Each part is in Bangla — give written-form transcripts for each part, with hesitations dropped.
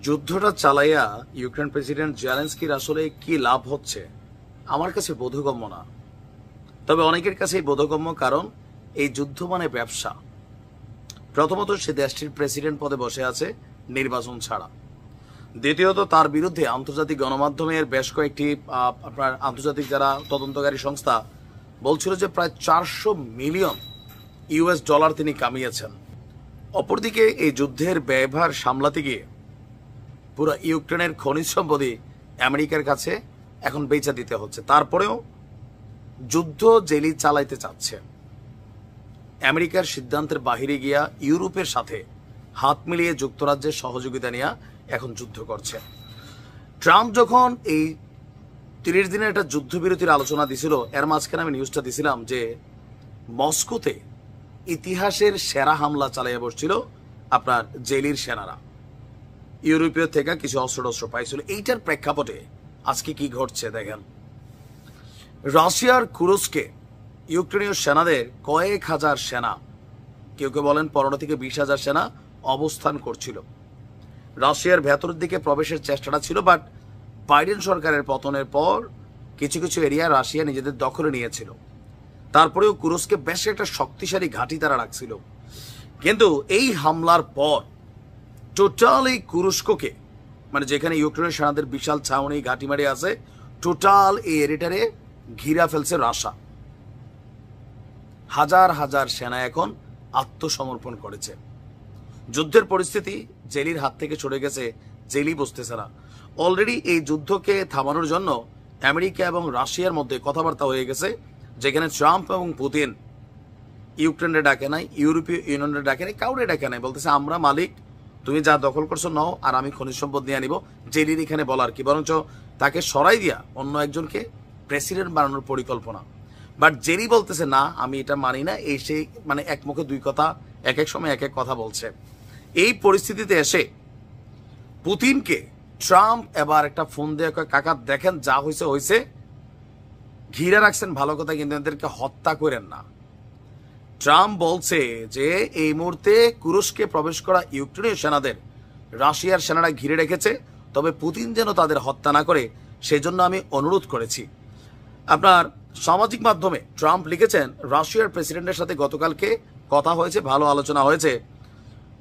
যুদ্ধটা চালাইয়া ইউক্রেন প্রেসিডেন্ট জেলেনস্কির আসলে কি লাভ হচ্ছে আমার কাছে বোধগম্য না। তবে অনেকের কাছেই বোধগম্য, কারণ এই যুদ্ধ মানে ব্যবসা। প্রথমত, সে দেশটির প্রেসিডেন্ট পদে বসে আছে নির্বাচন ছাড়া। দ্বিতীয়ত, তার বিরুদ্ধে আন্তর্জাতিক গণমাধ্যমের বেশ কয়েকটি আপনার আন্তর্জাতিক যারা তদন্তকারী সংস্থা বলছিল যে প্রায় 400 মিলিয়ন ইউএস ডলার তিনি কামিয়েছেন। অপরদিকে এই যুদ্ধের ব্যয়ভার সামলাতে গিয়ে পুরো ইউক্রেনের খনিজ সম্পদই আমেরিকার কাছে এখন বেচা দিতে হচ্ছে। তারপরেও যুদ্ধ জেলি চালাইতে চাচ্ছে। আমেরিকার সিদ্ধান্তের বাহিরে গিয়া ইউরোপের সাথে হাত মিলিয়ে যুক্তরাজ্যের সহযোগিতা নিয়ে এখন যুদ্ধ করছে। ট্রাম্প যখন এই 30 দিনের একটা যুদ্ধবিরতির আলোচনা দিছিল, এর মাঝখানে আমি নিউজটা দিছিলাম যে মস্কোতে ইতিহাসের সেরা হামলা চালাইয়া বসছিল আপনার জেলির সেনারা। ইউরোপীয় থেকে কিছু অস্ত্র পাইছিল। এইটার প্রেক্ষাপটে আজকে কি ঘটছে দেখেন। রাশিয়ার কুরস্কে ইউক্রেনীয় সেনাদের কয়েক হাজার সেনা, কেউ কেউ বলেন 15 থেকে 20,000 সেনা অবস্থান করছিল। রাশিয়ার ভেতরের দিকে প্রবেশের চেষ্টাটা ছিল, বাট বাইডেন সরকারের পতনের পর কিছু কিছু এরিয়া রাশিয়া নিজেদের দখলে নিয়েছিল। তারপরেও কুরস্কে বেশ একটা শক্তিশালী ঘাঁটি তারা রাখছিল। কিন্তু এই হামলার পর টোটাল এই কুরস্ককে, মানে যেখানে ইউক্রেনের সেনাদের বিশাল ছাউনি ঘাঁটিমারি আছে, টোটাল এই এরিয়াটারে ঘিরা ফেলছে রাশা। হাজার হাজার সেনা এখন আত্মসমর্পণ করেছে। যুদ্ধের পরিস্থিতি জেলির হাত থেকে সরে গেছে, জেলি বসতেছে না। অলরেডি এই যুদ্ধকে থামানোর জন্য আমেরিকা এবং রাশিয়ার মধ্যে কথাবার্তা হয়ে গেছে, যেখানে ট্রাম্প এবং পুতিন ইউক্রেনে ডাকে নাই, ইউরোপীয় ইউনিয়নে ডাকে নাই, কাউরে ডাকে নাই। বলতেছে আমরা মালিক, তুমি যা দখল করছো নাও, আর আমি খনিজ সম্পদ নিয়ে নিব। জেলির এখানে বলার কি, বরঞ্চ তাকে সরাই দিয়া অন্য একজনকে প্রেসিডেন্ট বানানোর পরিকল্পনা। বাট জেরি বলতেছে না, আমি এটা মানি না। এই সেই মানে এক মুখে দুই কথা, এক এক সময় এক এক কথা বলছে। এই পরিস্থিতিতে এসে পুতিনকে ট্রাম্প এবার একটা ফোন দিয়ে কাকা দেখেন যা হয়েছে হয়েছে, ঘিরে রাখছেন ভালো কথা, কিন্তু এদেরকে হত্যা করেন না। ট্রাম্প বলছে যে এই মুহূর্তে কুরস্কে প্রবেশ করা ইউক্রেনীয় সেনাদের রাশিয়ার সেনারা ঘিরে রেখেছে, তবে পুতিন যেন তাদের হত্যা না করে সেজন্য আমি অনুরোধ করেছি। আপনার সামাজিক মাধ্যমে ট্রাম্প লিখেছেন, রাশিয়ার প্রেসিডেন্টের সাথে গতকালকে কথা হয়েছে, ভালো আলোচনা হয়েছে।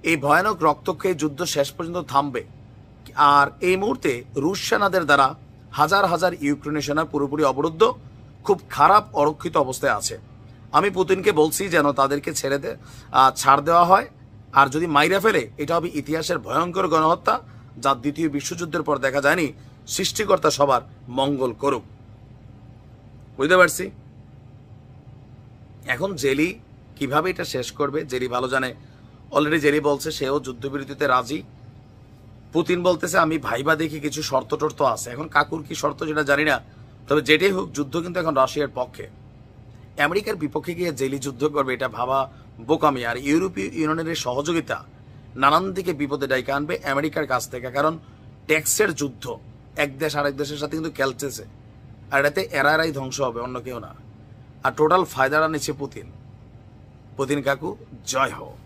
এই ভয়ানক রক্তক্ষয়ী যুদ্ধ শেষ পর্যন্ত থামবে। আর এই মুহূর্তে রুশ সেনাদের দ্বারা হাজার হাজার ইউক্রেনীয় সেনা পুরোপুরি অবরুদ্ধ, খুব খারাপ অরক্ষিত অবস্থায় আছে। আমি পুতিনকে বলছি যেন তাদেরকে ছাড় দেওয়া হয়, আর যদি মাইরা ফেলে এটা হবে ইতিহাসের ভয়ঙ্কর গণহত্যা, যা দ্বিতীয় বিশ্বযুদ্ধের পর দেখা যায়নি। সৃষ্টিকর্তা সবার মঙ্গল করুক। বুঝতে পারছি। এখন জেলি কিভাবে এটা শেষ করবে জেলি ভালো জানে। অলরেডি জেলি বলছে সেও যুদ্ধবিরতিতে রাজি। পুতিন বলতেছে আমি ভাইবা দেখি কিছু শর্ত টর্ত আছে। এখন কাকুর কি শর্ত যেটা জানি না, তবে যেটাই হোক যুদ্ধ কিন্তু এখন রাশিয়ার পক্ষে। আমেরিকার বিপক্ষে গিয়ে জেলি যুদ্ধ করবে এটা ভাবা বোকামি। আর ইউরোপীয় ইউনিয়নের সহযোগিতা নানান দিকে বিপদে ডাইকে আনবে আমেরিকার কাছ থেকে, কারণ ট্যাক্সের যুদ্ধ, এক দেশ আরেক দেশের সাথে কিন্তু খেলতেছে। আর এটাতে এরাই ধ্বংস হবে, অন্য কেউ না। আর টোটাল ফায়দাটা নিচ্ছে পুতিন। পুতিন কাকু জয় হোক।